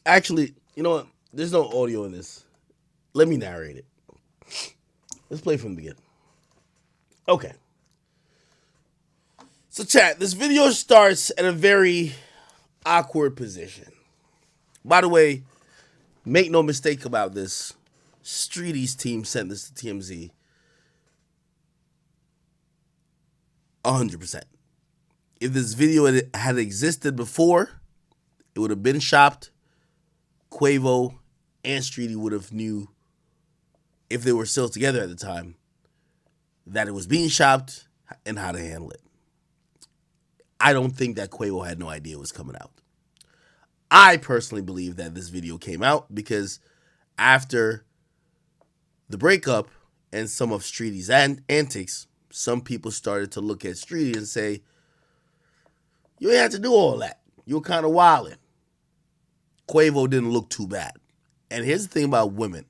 Actually, you know what? There's no audio in this. Let me narrate it. Let's play from the beginning. Okay. So, chat, this video starts at a very awkward position. By the way, make no mistake about this. Streety's team sent this to TMZ 100%. If this video had existed before, it would have been shopped. Quavo and Streety would have knew, if they were still together at the time, that it was being shopped and how to handle it. I don't think that Quavo had no idea it was coming out. I personally believe that this video came out because after the breakup and some of Streety's antics, some people started to look at Streety and say, you ain't have to do all that. You were kind of wildin'. Quavo didn't look too bad. And here's the thing about women.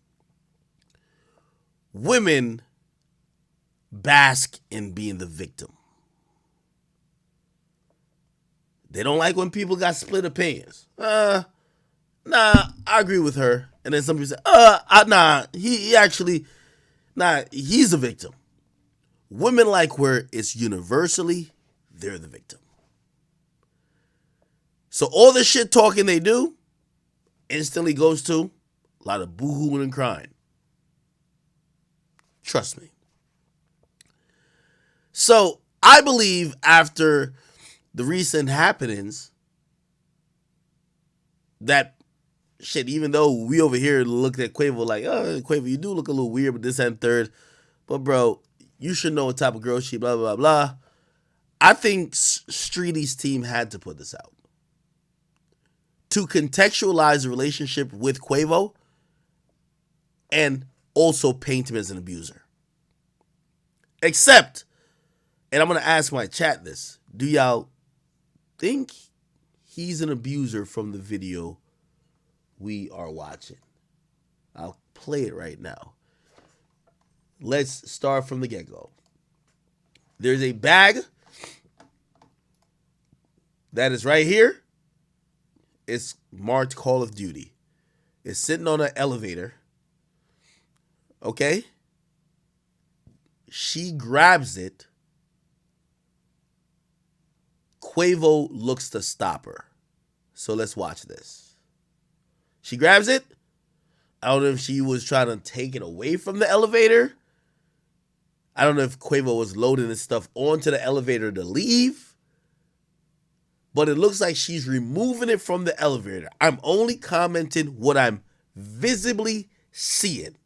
Women bask in being the victim. They don't like when people got split opinions. Nah, I agree with her. And then some people say, he's a victim. Women like where it's universally, they're the victim. So all the shit talking they do instantly goes to a lot of boo-hooing and crying. Trust me. So I believe after the recent happenings that shit, even though we over here looked at Quavo like, oh, Quavo, you do look a little weird, but this and third. But bro, you should know what type of girl she, blah, blah, blah. I think Streety's team had to put this out to contextualize the relationship with Quavo and also paint him as an abuser. Except, and I'm going to ask my chat this, do y'all think he's an abuser from the video we are watching? I'll play it right now. Let's start from the get-go. There's a bag that is right here. It's marked Call of Duty. It's sitting on an elevator. Okay? She grabs it. Quavo looks to stop her. So let's watch this. She grabs it. I don't know if she was trying to take it away from the elevator. I don't know if Quavo was loading this stuff onto the elevator to leave. But it looks like she's removing it from the elevator. I'm only commenting what I'm visibly seeing.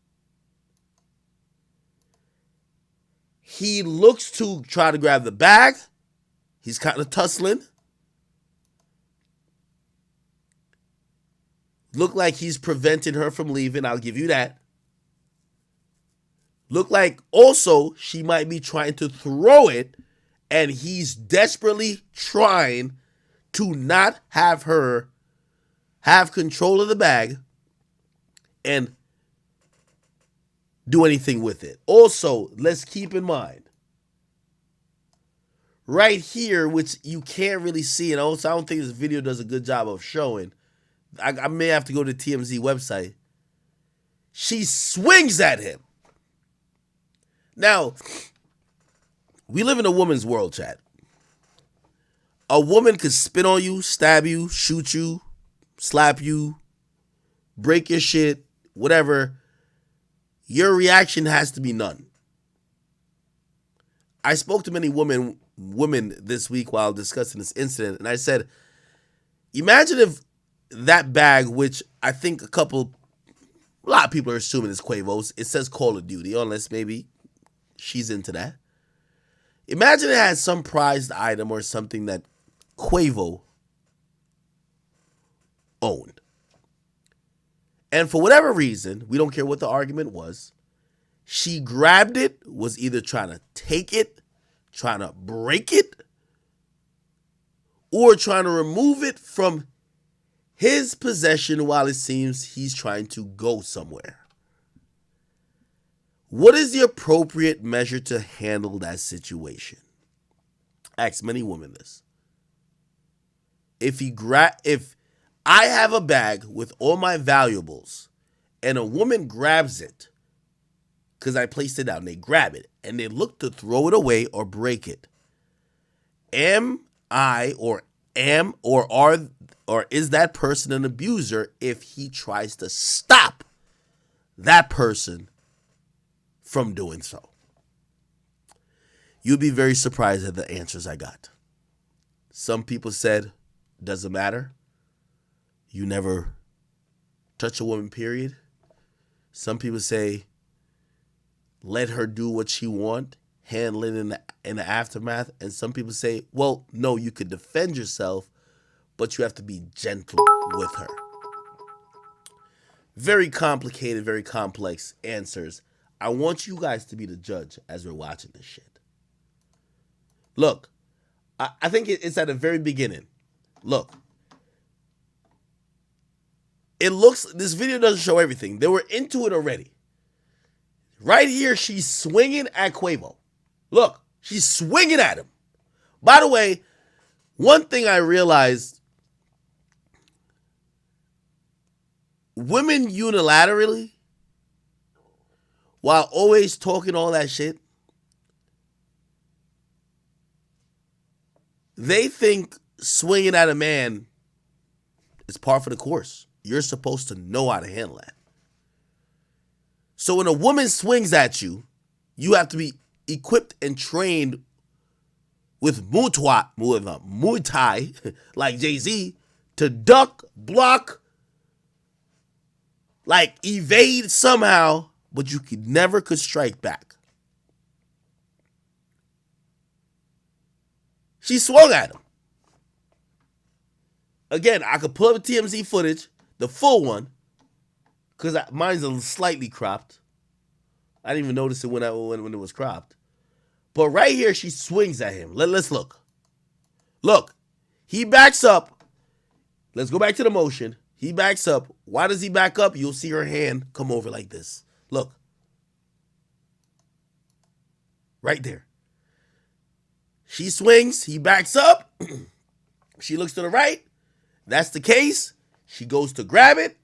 He looks to try to grab the bag. He's kind of tussling. Look like he's preventing her from leaving. I'll give you that. Look like also she might be trying to throw it, and he's desperately trying to not have her have control of the bag and do anything with it. Also, let's keep in mind, right here, which you can't really see, and also I don't think this video does a good job of showing, I may have to go to TMZ website, she swings at him. Now, we live in a woman's world, chat. A woman could spit on you, stab you, shoot you, slap you, break your shit, whatever. Your reaction has to be none. I spoke to many women this week while discussing this incident, and I said, imagine if that bag, which I think a lot of people are assuming is Quavo's, it says Call of Duty, unless maybe she's into that. Imagine it has some prized item or something that Quavo owned. And for whatever reason, we don't care what the argument was, she grabbed it, was either trying to take it, trying to break it, or trying to remove it from his possession while it seems he's trying to go somewhere. What is the appropriate measure to handle that situation? Ask many women this. If I have a bag with all my valuables, and a woman grabs it because I placed it down. They grab it and they look to throw it away or break it. Am I or am or are or is that person an abuser if he tries to stop that person from doing so? You'd be very surprised at the answers I got. Some people said, doesn't matter. You never touch a woman, period. Some people say, let her do what she want, handle it in the aftermath. And some people say, well, no, you could defend yourself, but you have to be gentle with her. Very complicated, very complex answers. I want you guys to be the judge as we're watching this shit. Look, I think it's at the very beginning. Look. It looks, this video doesn't show everything. They were into it already. Right here, she's swinging at Quavo. Look, she's swinging at him. By the way, one thing I realized, women unilaterally, while always talking all that shit, they think swinging at a man is par for the course. You're supposed to know how to handle that. So when a woman swings at you, you have to be equipped and trained with Muay Thai, like Jay-Z, to duck, block, like evade somehow, but you never could strike back. She swung at him. Again, I could pull up the TMZ footage, the full one, because mine's a slightly cropped. I didn't even notice it when it was cropped. But right here, she swings at him. Let's look. Look, he backs up. Let's go back to the motion. He backs up. Why does he back up? You'll see her hand come over like this. Look. Right there. She swings. He backs up. She looks to the right. That's the case. She goes to grab it.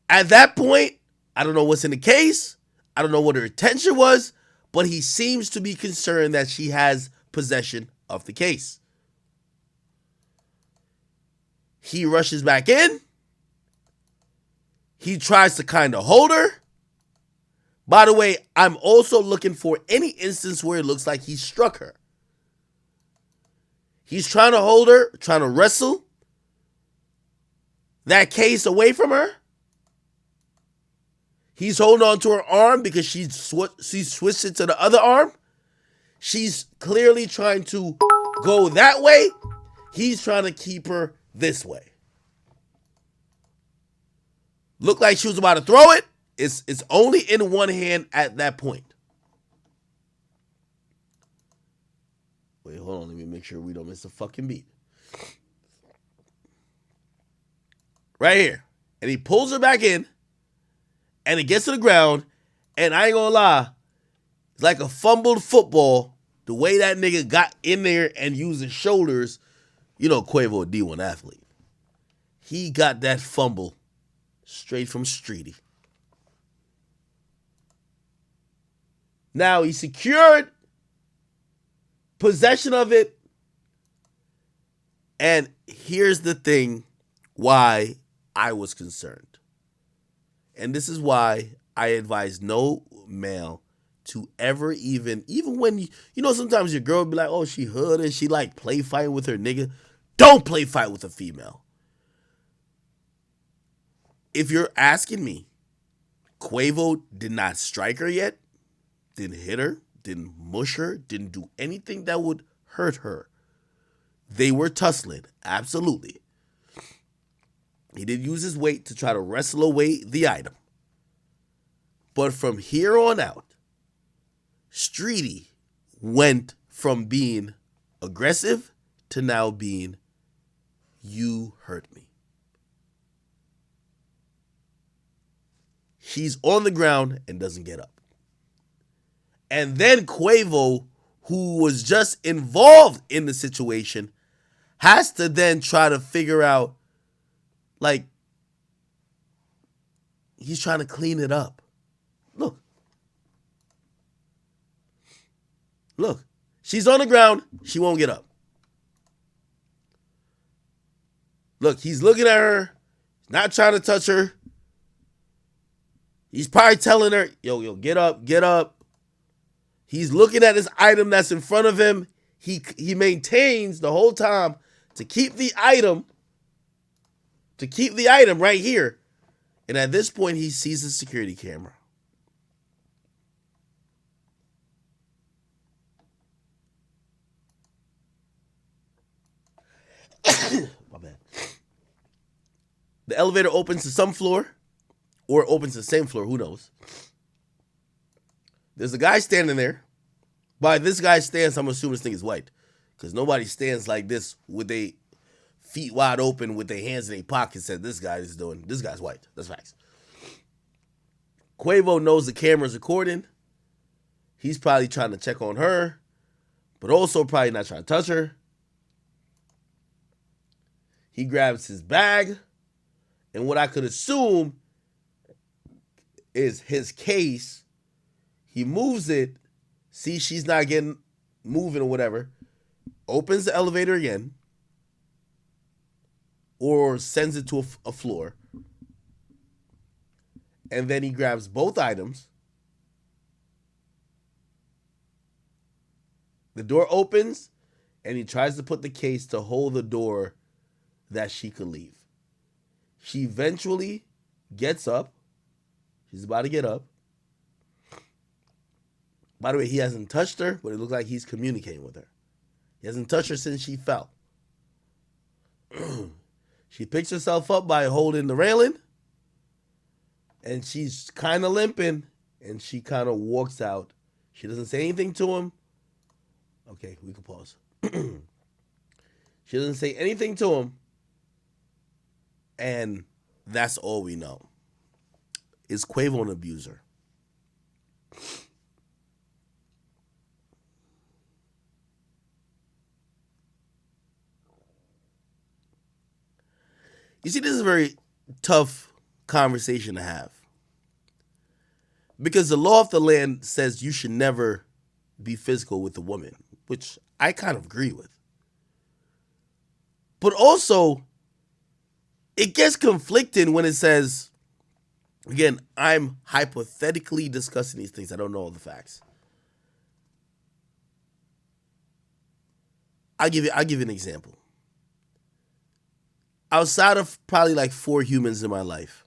At that point, I don't know what's in the case. I don't know what her intention was, but he seems to be concerned that she has possession of the case. He rushes back in. He tries to kind of hold her. By the way, I'm also looking for any instance where it looks like he struck her. He's trying to hold her, trying to wrestle that case away from her. He's holding on to her arm because she switched it to the other arm. She's clearly trying to go that way. He's trying to keep her this way. Looked like she was about to throw it. It's only in one hand at that point. Wait, hold on. Let me make sure we don't miss a fucking beat. Right here. And he pulls her back in. And it gets to the ground. And I ain't gonna lie. It's like a fumbled football. The way that nigga got in there and used his shoulders. You know Quavo, a D1 athlete. He got that fumble straight from Streety. Now he secured possession of it. And here's the thing why I was concerned. And this is why I advise no male to ever even when you know, sometimes your girl will be like, oh, she hood and she like play fight with her nigga. Don't play fight with a female. If you're asking me, Quavo did not strike her yet, didn't hit her, didn't mush her, didn't do anything that would hurt her. They were tussling, absolutely. He did use his weight to try to wrestle away the item. But from here on out, Streety went from being aggressive to now being, you hurt me. She's on the ground and doesn't get up. And then Quavo, who was just involved in the situation, has to then try to figure out, like, he's trying to clean it up. Look. Look. She's on the ground. She won't get up. Look, he's looking at her. Not trying to touch her. He's probably telling her, yo, get up, get up. He's looking at this item that's in front of him. He maintains the whole time to keep the item right here. And at this point, he sees the security camera. My bad. The elevator opens to some floor, or opens to the same floor, who knows. There's a guy standing there. By this guy's stance, I'm assuming this thing is white. Because nobody stands like this with their feet wide open with their hands in their pockets that this guy is doing. This guy's white. That's facts. Quavo knows the camera's recording. He's probably trying to check on her, but also probably not trying to touch her. He grabs his bag, and what I could assume is his case. He moves it, sees she's not getting moving or whatever, opens the elevator again, or sends it to a floor, and then he grabs both items. The door opens, and he tries to put the case to hold the door that she could leave. She eventually gets up. She's about to get up. By the way, he hasn't touched her, but it looks like he's communicating with her. He hasn't touched her since she fell. She picks herself up by holding the railing, and she's kind of limping, and she kind of walks out. She doesn't say anything to him. Okay, we can pause. She doesn't say anything to him, and that's all we know. Is Quavo an abuser? You see, this is a very tough conversation to have. Because the law of the land says you should never be physical with a woman, which I kind of agree with. But also, it gets conflicting when it says, again, I'm hypothetically discussing these things. I don't know all the facts. I'll give you an example. Outside of probably like 4 humans in my life,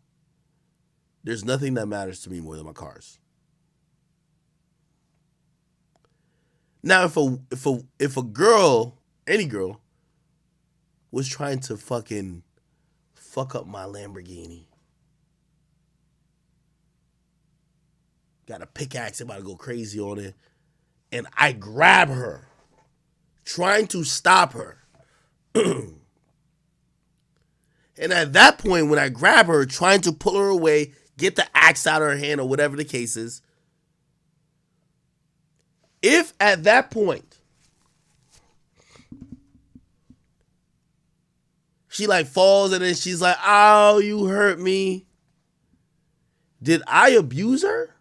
there's nothing that matters to me more than my cars. Now, if a girl, any girl, was trying to fucking fuck up my Lamborghini, got a pickaxe, about to go crazy on it, and I grab her, trying to stop her. And at that point, when I grab her, trying to pull her away, get the axe out of her hand or whatever the case is, if at that point she like falls and then she's like, "Oh, you hurt me," did I abuse her?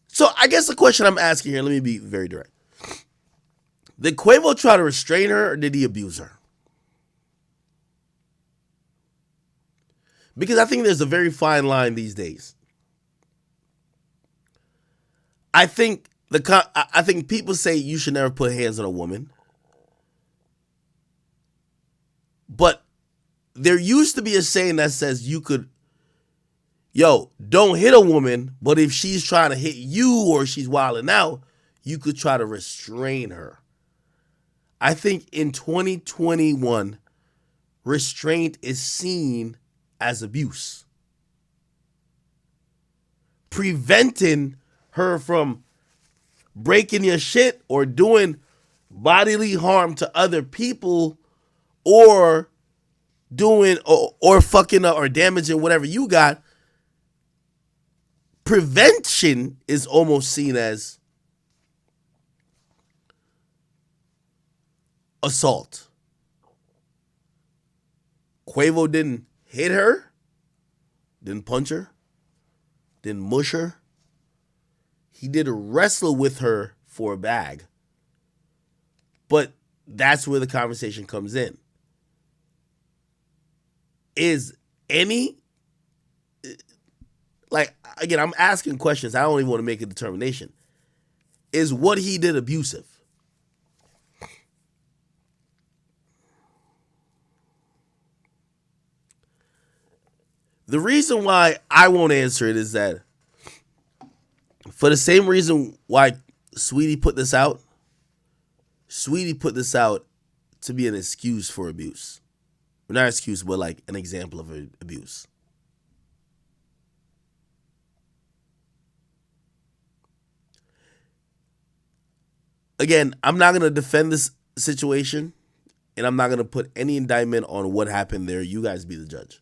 So I guess the question I'm asking here, let me be very direct. Did Quavo try to restrain her, or did he abuse her? Because I think there's a very fine line these days. I think people say you should never put hands on a woman. But there used to be a saying that says you could, don't hit a woman, but if she's trying to hit you or she's wilding out, you could try to restrain her. I think in 2021, restraint is seen as abuse. Preventing her from breaking your shit or doing bodily harm to other people or doing or fucking up or damaging whatever you got. Prevention is almost seen as assault. Quavo didn't hit her, didn't punch her, didn't mush her. He did wrestle with her for a bag. But that's where the conversation comes in. Is any, like, again, I'm asking questions. I don't even want to make a determination. Is what he did abusive? The reason why I won't answer it is that for the same reason why Saweetie put this out, Saweetie put this out to be an excuse for abuse. Not an excuse, but like an example of abuse. Again, I'm not going to defend this situation, and I'm not going to put any indictment on what happened there. You guys be the judge.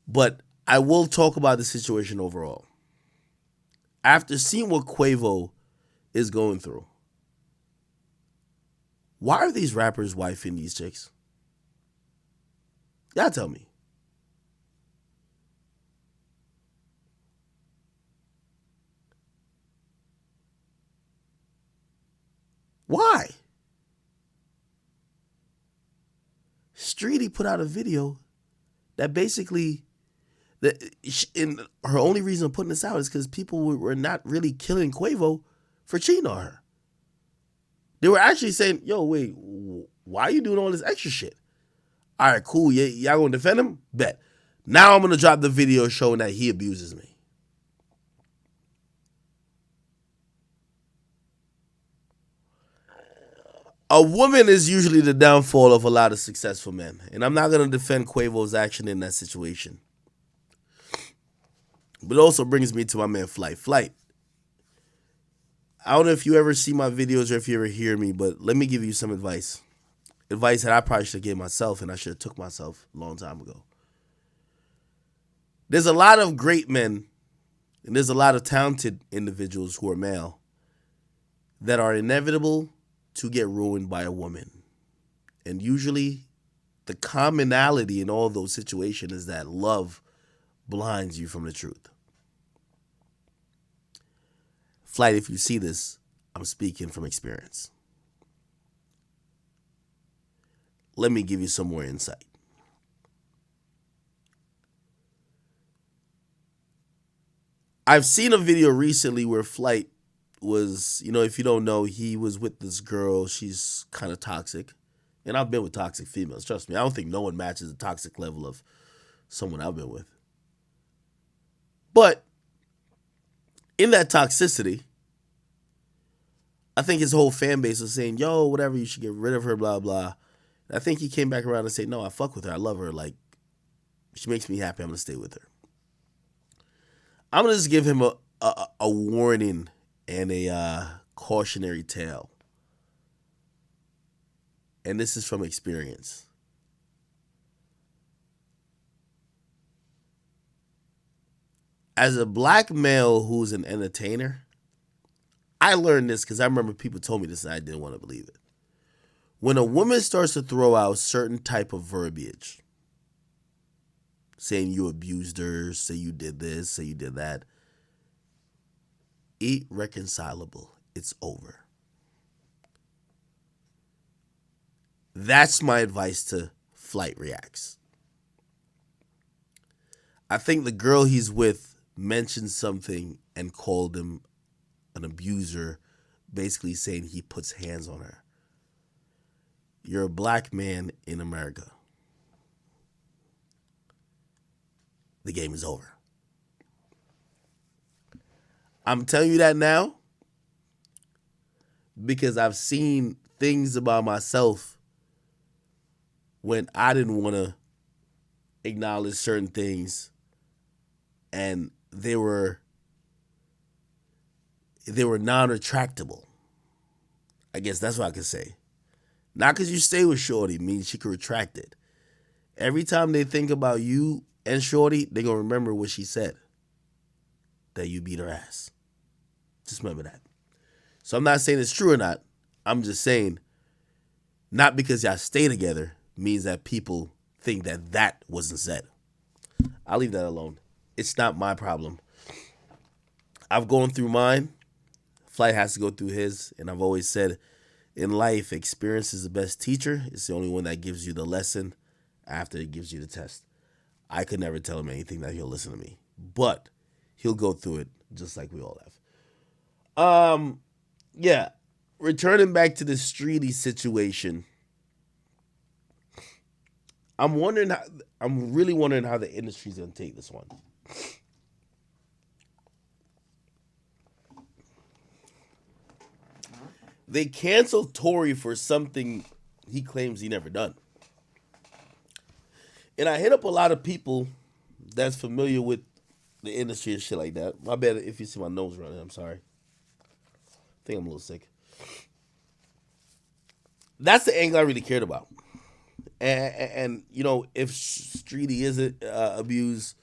But I will talk about the situation overall. After seeing what Quavo is going through, why are these rappers wifing these chicks? Y'all tell me. Why? Streety put out a video that basically, in her only reason of putting this out is because people were not really killing Quavo for cheating on her. They were actually saying, yo, wait, why are you doing all this extra shit? All right, cool. Y'all gonna defend him? Bet. Now I'm gonna drop the video showing that he abuses me. A woman is usually the downfall of a lot of successful men. And I'm not gonna defend Quavo's action in that situation. But it also brings me to my man Flight. Flight, I don't know if you ever see my videos or if you ever hear me, but let me give you some advice. Advice that I probably should have given myself and I should have took myself a long time ago. There's a lot of great men and there's a lot of talented individuals who are male that are inevitable to get ruined by a woman. And usually the commonality in all those situations is that love blinds you from the truth. Flight, if you see this, I'm speaking from experience. Let me give you some more insight. I've seen a video recently where Flight was, if you don't know, he was with this girl. She's kind of toxic. And I've been with toxic females. Trust me, I don't think no one matches the toxic level of someone I've been with. But in that toxicity, I think his whole fan base was saying, yo, whatever, you should get rid of her, blah, blah. And I think he came back around and said, no, I fuck with her. I love her. Like, she makes me happy. I'm going to stay with her. I'm going to just give him a warning and a cautionary tale. And this is from experience. As a black male who's an entertainer, I learned this because I remember people told me this and I didn't want to believe it. When a woman starts to throw out certain type of verbiage, saying you abused her, say you did this, say you did that, irreconcilable. It's over. That's my advice to Flight Reacts. I think the girl he's with mentioned something and called him an abuser, basically saying he puts hands on her. You're a black man in America. The game is over. I'm telling you that now because I've seen things about myself when I didn't want to acknowledge certain things and they were non-retractable. I guess that's what I could say. Not because you stay with Shorty means she could retract it. Every time they think about you and Shorty, they're going to remember what she said. that you beat her ass. Just remember that. So I'm not saying it's true or not. I'm just saying not because y'all stay together means that people think that that wasn't said. I'll leave that alone. It's not my problem. I've gone through mine. Flight has to go through his. And I've always said in life, experience is the best teacher. It's the only one that gives you the lesson after it gives you the test. I could never tell him anything that he'll listen to me. But he'll go through it just like we all have. Yeah. Returning back to the Streety situation. I'm really wondering how the industry's gonna take this one. They canceled Tory for something he claims he never done. And I hit up a lot of people that's familiar with the industry and shit like that. My bad if you see my nose running. I'm sorry. I think I'm a little sick. That's the angle I really cared about. And you know, if Streety is abused,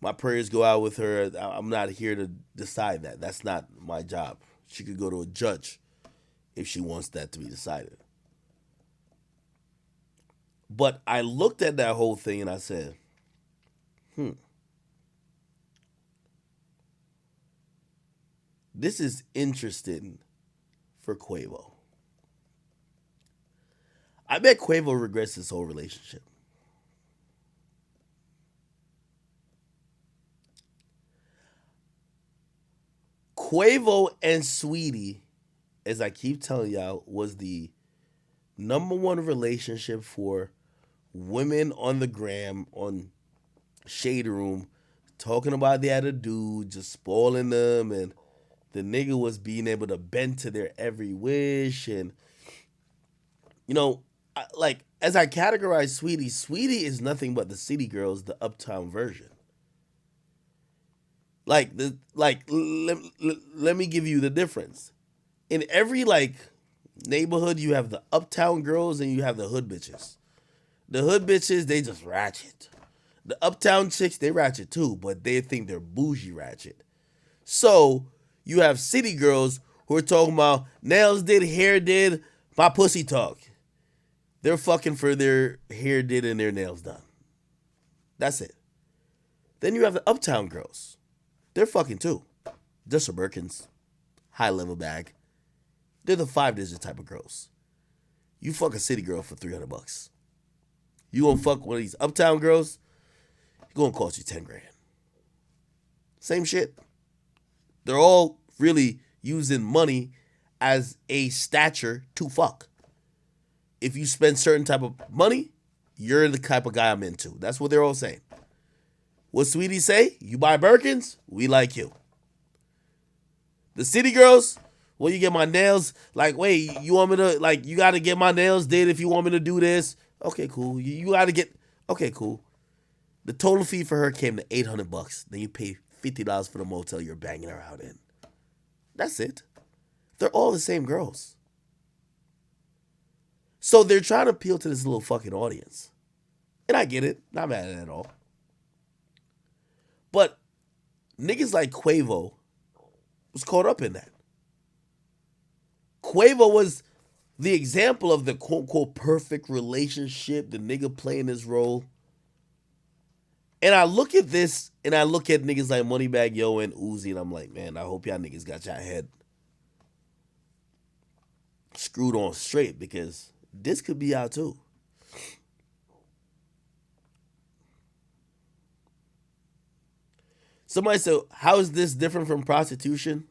my prayers go out with her. I'm not here to decide that. That's not my job. She could go to a judge if she wants that to be decided. But I looked at that whole thing and I said, this is interesting for Quavo. I bet Quavo regrets this whole relationship. Quavo and Saweetie, as I keep telling y'all, was the number one relationship for women on the gram, on Shade Room, talking about they had a dude, just spoiling them, and the nigga was being able to bend to their every wish. And, you know, like, as I categorize Saweetie is nothing but the city girls, the uptown version. Let me give you the difference. In every like neighborhood, you have the uptown girls and you have the hood bitches. The hood bitches, they just ratchet. The uptown chicks, they ratchet too, but they think they're bougie ratchet. So you have city girls who are talking about nails did, hair did, my pussy talk. They're fucking for their hair did and their nails done. That's it. Then you have the uptown girls. They're fucking too. Just for Birkins. High level bag. They're the 5-digit type of girls. You fuck a city girl for $300. You gonna fuck one of these uptown girls, it's gonna cost you 10 grand. Same shit. They're all really using money as a stature to fuck. If you spend certain type of money, you're the type of guy I'm into. That's what they're all saying. What Saweetie say? You buy Birkins, we like you. The city girls, well, you get my nails. Like, wait, you want me to, like, you got to get my nails did if you want me to do this. Okay, cool. You got to get, okay, cool. The total fee for her came to $800. Then you pay $50 for the motel you're banging her out in. That's it. They're all the same girls. So they're trying to appeal to this little fucking audience. And I get it. Not mad at it at all. But niggas like Quavo was caught up in that. Quavo was the example of the quote-unquote perfect relationship, the nigga playing his role. And I look at this, and I look at niggas like Moneybagg Yo and Uzi, and I'm like, man, I hope y'all niggas got your head screwed on straight, because this could be out too. Somebody said, how is this different from prostitution?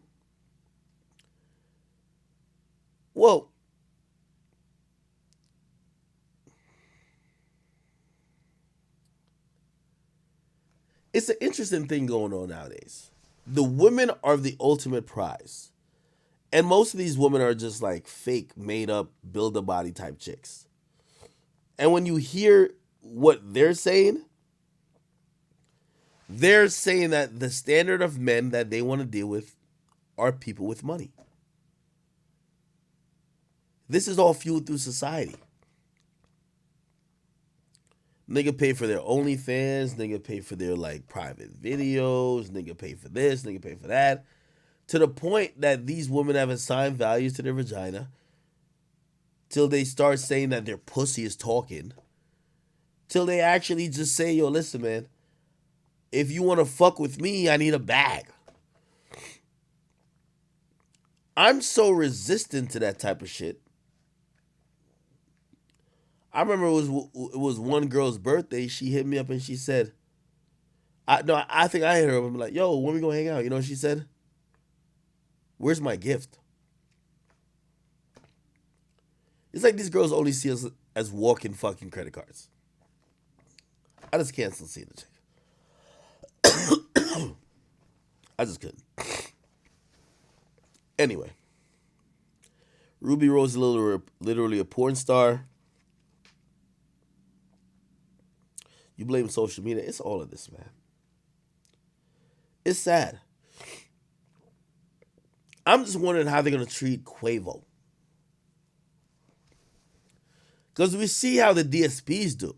Well, it's an interesting thing going on nowadays. The women are the ultimate prize. And most of these women are just like fake, made up, build a body type chicks. And when you hear what they're saying that the standard of men that they want to deal with are people with money. This is all fueled through society. Nigga pay for their OnlyFans. Nigga pay for their like private videos. Nigga pay for this. Nigga pay for that. To the point that these women have assigned values to their vagina. Till they start saying that their pussy is talking. Till they actually just say, yo, listen, man. If you want to fuck with me, I need a bag. I'm so resistant to that type of shit. I remember it was one girl's birthday. She hit me up and she said, I think I hit her up and be like, yo, when we gonna hang out? You know what she said? Where's my gift? It's like these girls only see us as walking fucking credit cards. I just can't still see the chick. I just couldn't. Anyway, Ruby Rose is literally a porn star. You blame social media. It's all of this, man. It's sad. I'm just wondering how they're going to treat Quavo. Because we see how the DSPs do.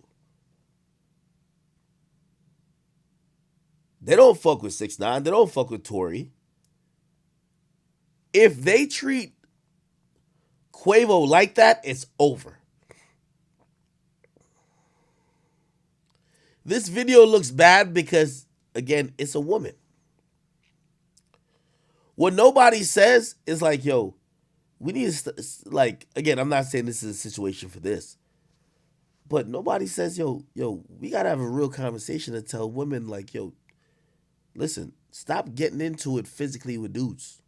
They don't fuck with 6ix9ine. They don't fuck with Tory. If they treat Quavo like that, it's over. This video looks bad because, again, it's a woman. What nobody says is like, yo, we need to, like, again, I'm not saying this is a situation for this. But nobody says, yo, we got to have a real conversation to tell women, like, yo, listen, stop getting into it physically with dudes.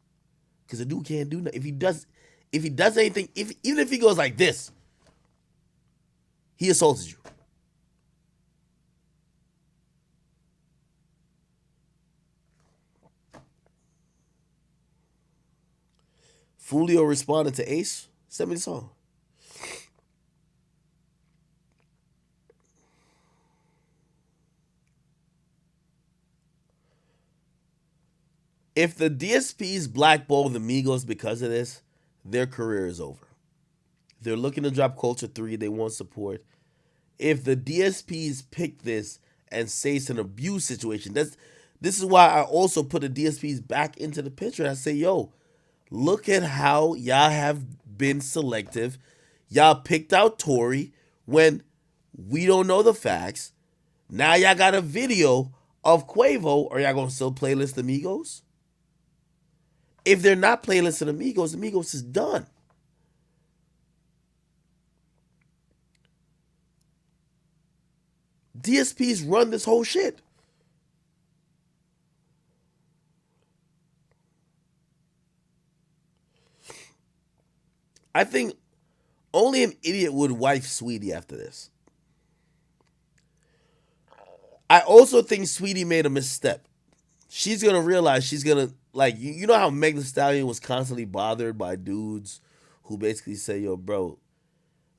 Because a dude can't do nothing. If he does anything, even if he goes like this, he assaulted you. Fulio responded to Ace. Send me the song. If the DSPs blackball the Migos because of this, their career is over. They're looking to drop Culture 3. They want support. If the DSPs pick this and say it's an abuse situation, this is why I also put the DSPs back into the picture. I say, yo, look at how y'all have been selective. Y'all picked out Tory when we don't know the facts. Now y'all got a video of Quavo. Are y'all going to still playlist the Migos? If they're not playlisting the Migos is done. DSPs run this whole shit. I think only an idiot would wife Saweetie after this. I also think Saweetie made a misstep. She's going to realize she's going to, like, you know how Meg Thee Stallion was constantly bothered by dudes who basically say, yo, bro,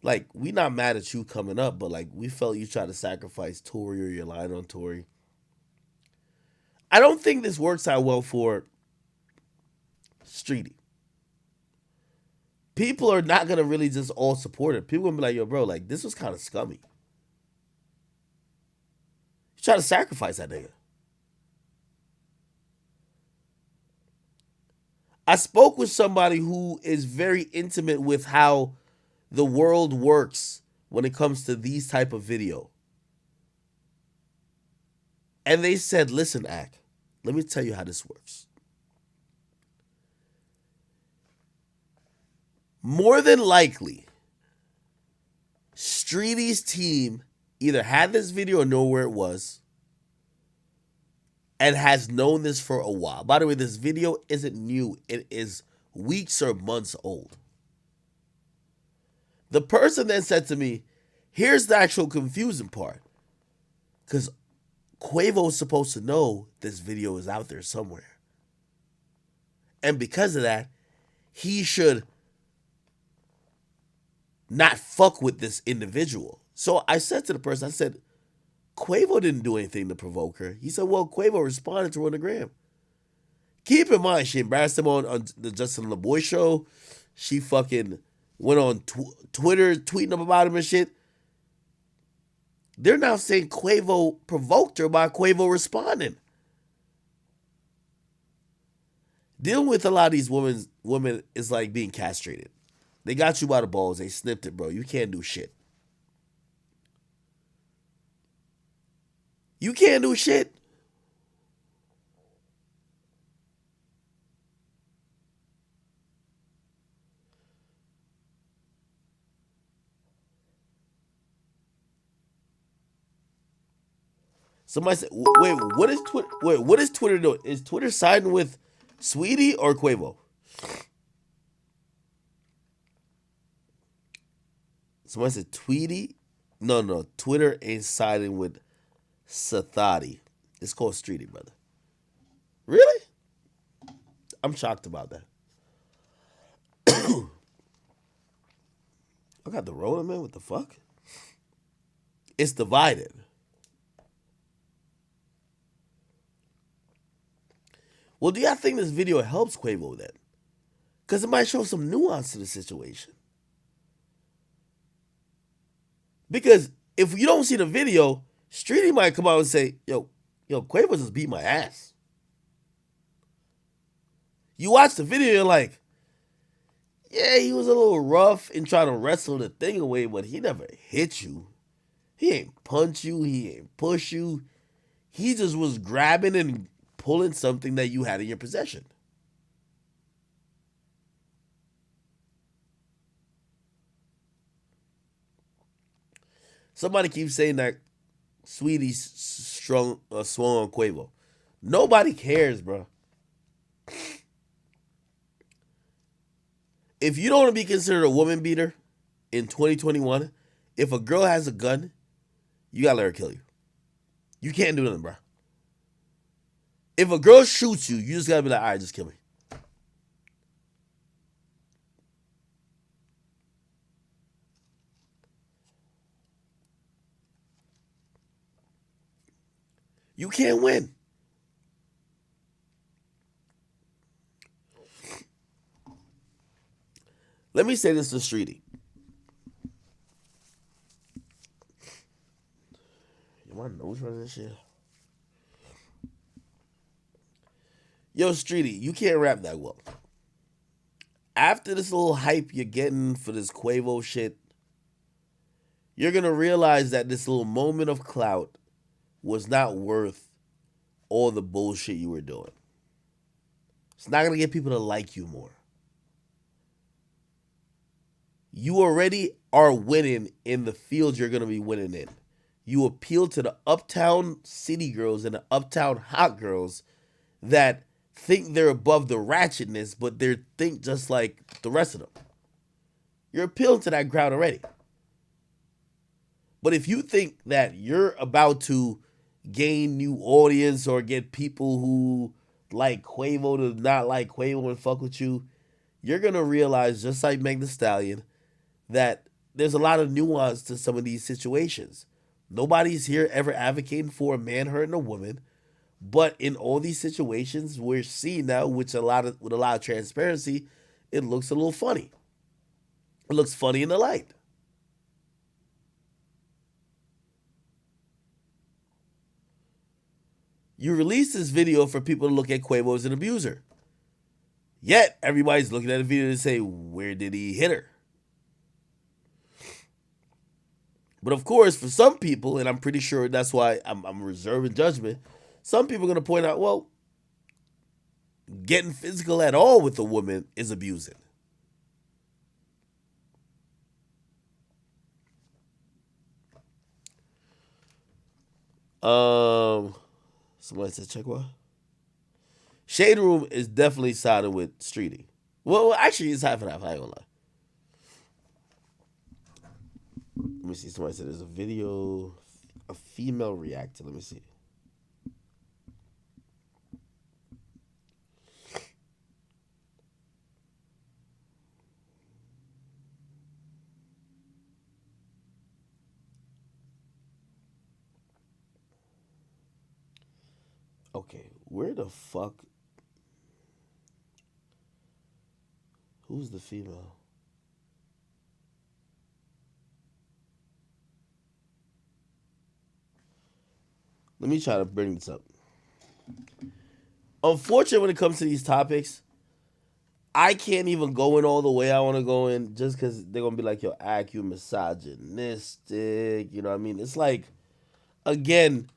like, we not mad at you coming up, but, like, we felt you tried to sacrifice Tory or you're lying on Tory. I don't think this works out well for Streety. People are not going to really just all support it. People going to be like, yo, bro, like, this was kind of scummy. You try to sacrifice that nigga. I spoke with somebody who is very intimate with how the world works when it comes to these type of video. And they said, listen, Ak, let me tell you how this works. More than likely, Streety's team either had this video or know where it was and has known this for a while. By the way, this video isn't new. It is weeks or months old. The person then said to me, here's the actual confusing part. Because Quavo is supposed to know this video is out there somewhere. And because of that, he should not fuck with this individual. So I said to the person, I said, Quavo didn't do anything to provoke her. He said, well, Quavo responded to her on the gram. Keep in mind, she embarrassed him on the Justin LeBoy show. She fucking went on Twitter tweeting up about him and shit. They're now saying Quavo provoked her by Quavo responding. Dealing with a lot of these women is like being castrated. They got you by the balls. They snipped it, bro. You can't do shit. You can't do shit. Somebody said, "Wait, what is Twitter? Wait, what is Twitter doing? Is Twitter siding with Saweetie or Quavo?" Somebody said, "Tweety." No, no, Twitter ain't siding with Sathati. It's called Streety, brother. Really? I'm shocked about that. I got the rolling, man. What the fuck? It's divided. Well, do y'all think this video helps Quavo then? Because it might show some nuance to the situation. Because if you don't see the video, Streety might come out and say, yo, Quavo just beat my ass. You watch the video, you're like, yeah, he was a little rough in trying to wrestle the thing away, but he never hit you. He ain't punch you, he ain't push you. He just was grabbing and pulling something that you had in your possession. Somebody keeps saying that Sweetie's swung on Quavo. Nobody cares, bro. If you don't want to be considered a woman beater in 2021, if a girl has a gun, you gotta let her kill you. You can't do nothing, bro. If a girl shoots you, you just gotta be like, all right, just kill me. You can't win. Let me say this to Streety. My nose running this shit. Yo, Streety, you can't rap that well. After this little hype you're getting for this Quavo shit, you're gonna realize that this little moment of clout was not worth all the bullshit you were doing. It's not gonna get people to like you more. You already are winning in the field you're gonna be winning in. You appeal to the uptown city girls and the uptown hot girls that think they're above the ratchetness, but they think just like the rest of them. You're appealing to that crowd already. But if you think that you're about to gain new audience or get people who like Quavo to not like Quavo and fuck with you, you're gonna realize, just like Meg Thee Stallion, that there's a lot of nuance to some of these situations. Nobody's here ever advocating for a man hurting a woman, but in all these situations, we're seeing now, with a lot of transparency, it looks a little funny. It looks funny in the light. You release this video for people to look at Quavo as an abuser. Yet everybody's looking at the video to say, where did he hit her? But of course, for some people, and I'm pretty sure that's why I'm reserving judgment, some people are going to point out, well, getting physical at all with a woman is abusing. Somebody said check what? Shade Room is definitely siding with Streety. Well, actually, it's half and half. I ain't gonna lie. Let me see. Somebody said there's a video, a female reactor. Let me see. Okay, where the fuck? Who's the female? Let me try to bring this up. Unfortunately, when it comes to these topics, I can't even go in all the way I want to go in just because they're gonna be like, "Yo, Ak, you misogynistic." You know what I mean? It's like, again,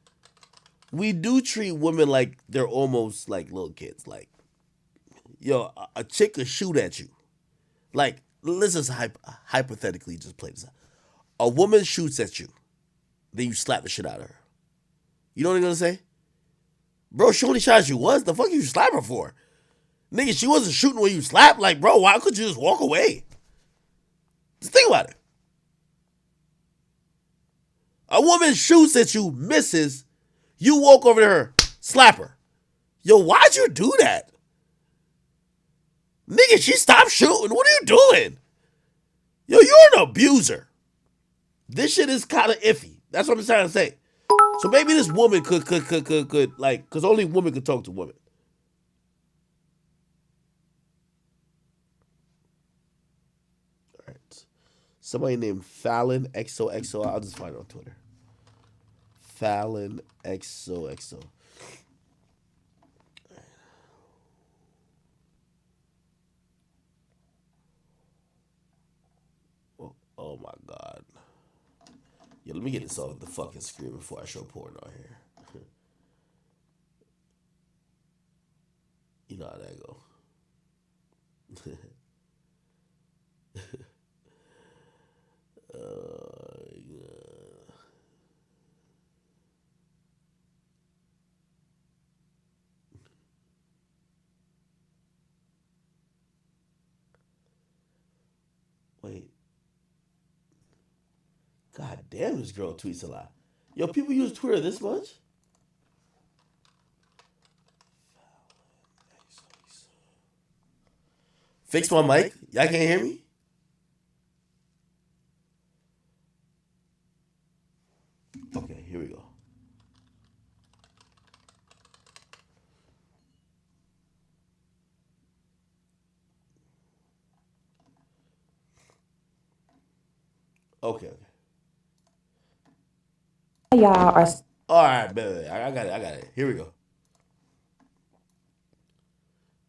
we do treat women like they're almost like little kids. Like, yo, a chick could shoot at you. Like, let's just hypothetically just play this out. A woman shoots at you, then you slap the shit out of her. You know what I'm gonna say? Bro, she only shot at you once. The fuck you slap her for? Nigga, she wasn't shooting when you slapped. Like, bro, why could you just walk away? Just think about it. A woman shoots at you, misses. You walk over to her, slap her. Yo, why'd you do that? Nigga, she stopped shooting. What are you doing? Yo, you're an abuser. This shit is kind of iffy. That's what I'm trying to say. So maybe this woman could like, because only women could talk to women. All right. Somebody named Fallon XOXO. I'll just find it on Twitter. Fallon XOXO. Oh my God. Yo, let me get this off the fucking screen before I show porn on here. You know how that go. Yeah. Wait. God damn, this girl tweets a lot. Yo, people use Twitter this much? Fix my mic. Y'all can't hear me? Okay, here we go. Okay. Y'all are. All right, baby. I got it. Here we go.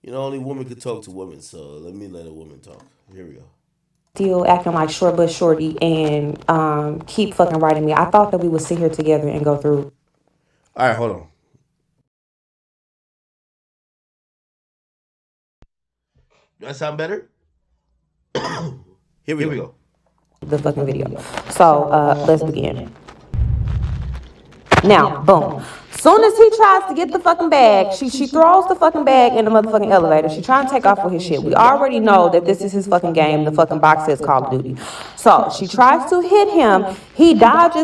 You know, only women could talk to women, so let a woman talk. Here we go. Still acting like short but shorty and keep fucking writing me. I thought that we would sit here together and go through. All right, hold on. Does that sound better? Here we go. The fucking video. So let's begin. Now, boom. Soon as he tries to get the fucking bag, she throws the fucking bag in the motherfucking elevator. She trying to take off with his shit. We already know that this is his fucking game. The fucking box says Call of Duty. So she tries to hit him. He dodges.